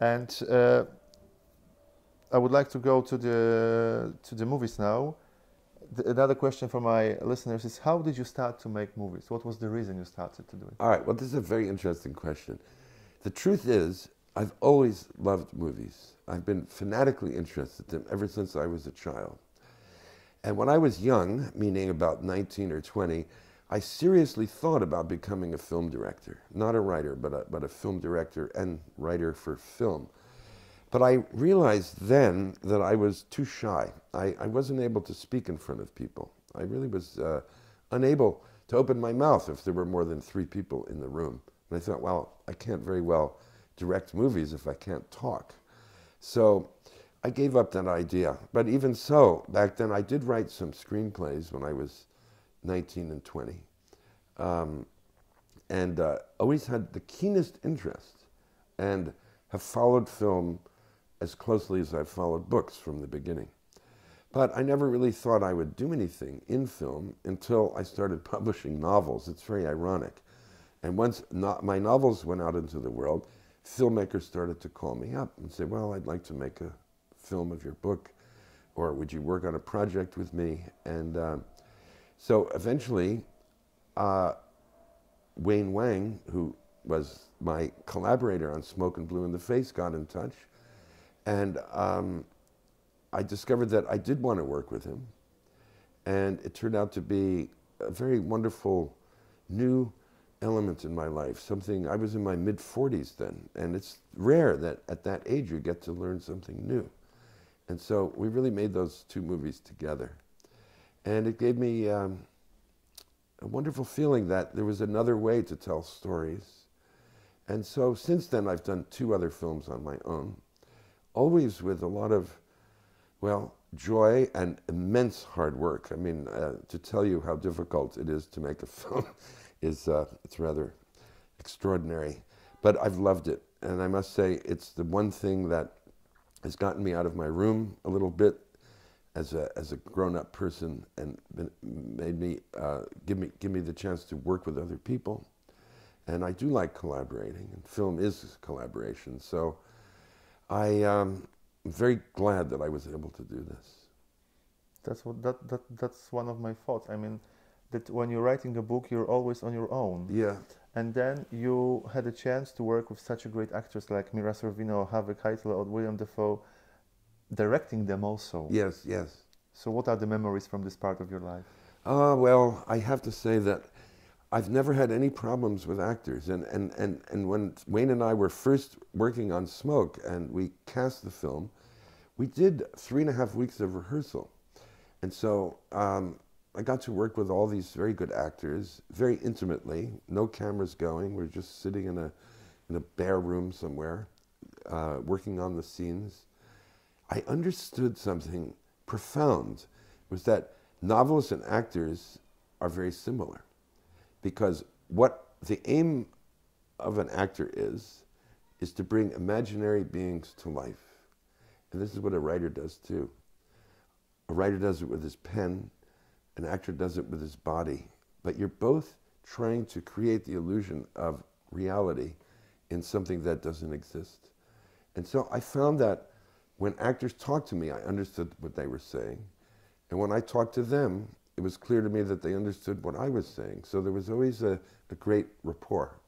And I would like to go to the movies now. Another question for my listeners is, how did you start to make movies? What was the reason you started to do it? All right, well, this is a very interesting question. The truth is, I've always loved movies. I've been fanatically interested in them ever since I was a child. And when I was young, meaning about 19 or 20, I seriously thought about becoming a film director. Not a writer, but a film director and writer for film. But I realized then that I was too shy. I wasn't able to speak in front of people. I really was unable to open my mouth if there were more than 3 people in the room. And I thought, well, I can't very well direct movies if I can't talk. So I gave up that idea. But even so, back then I did write some screenplays when I was 19 and 20. Always had the keenest interest and have followed film as closely as I've followed books from the beginning. But I never really thought I would do anything in film until I started publishing novels. It's very ironic. And once my novels went out into the world, filmmakers started to call me up and say, well, I'd like to make a film of your book, or would you work on a project with me? And so eventually, Wayne Wang, who was my collaborator on Smoke and Blue in the Face, got in touch. And I discovered that I did want to work with him. And it turned out to be a very wonderful new element in my life, something. I was in my mid-40s then, and it's rare that at that age you get to learn something new. And so we really made those 2 movies together. And it gave me a wonderful feeling that there was another way to tell stories. And so since then I've done 2 other films on my own, always with a lot of, well, joy and immense hard work. I mean, to tell you how difficult it is to make a film is, it's rather extraordinary. But I've loved it. And I must say, it's the one thing that has gotten me out of my room a little bit as a grown-up person, and made me, give me the chance to work with other people. And I do like collaborating, and film is collaboration. So I'm very glad that I was able to do this. That's one of my thoughts. I mean, that when you're writing a book, you're always on your own. Yeah. And then you had a chance to work with such a great actors like Mira Sorvino, Harvey Keitel, or William Dafoe, directing them also. Yes, yes. So what are the memories from this part of your life? Well, I have to say that I've never had any problems with actors. And when Wayne and I were first working on Smoke and we cast the film, we did 3.5 weeks of rehearsal. And so I got to work with all these very good actors, very intimately, no cameras going. We're just sitting in a bare room somewhere, working on the scenes. I understood something profound, was that novelists and actors are very similar. Because what the aim of an actor is to bring imaginary beings to life. And this is what a writer does too. A writer does it with his pen, an actor does it with his body. But you're both trying to create the illusion of reality in something that doesn't exist. And so I found that when actors talked to me, I understood what they were saying. And when I talked to them, it was clear to me that they understood what I was saying. So there was always a great rapport.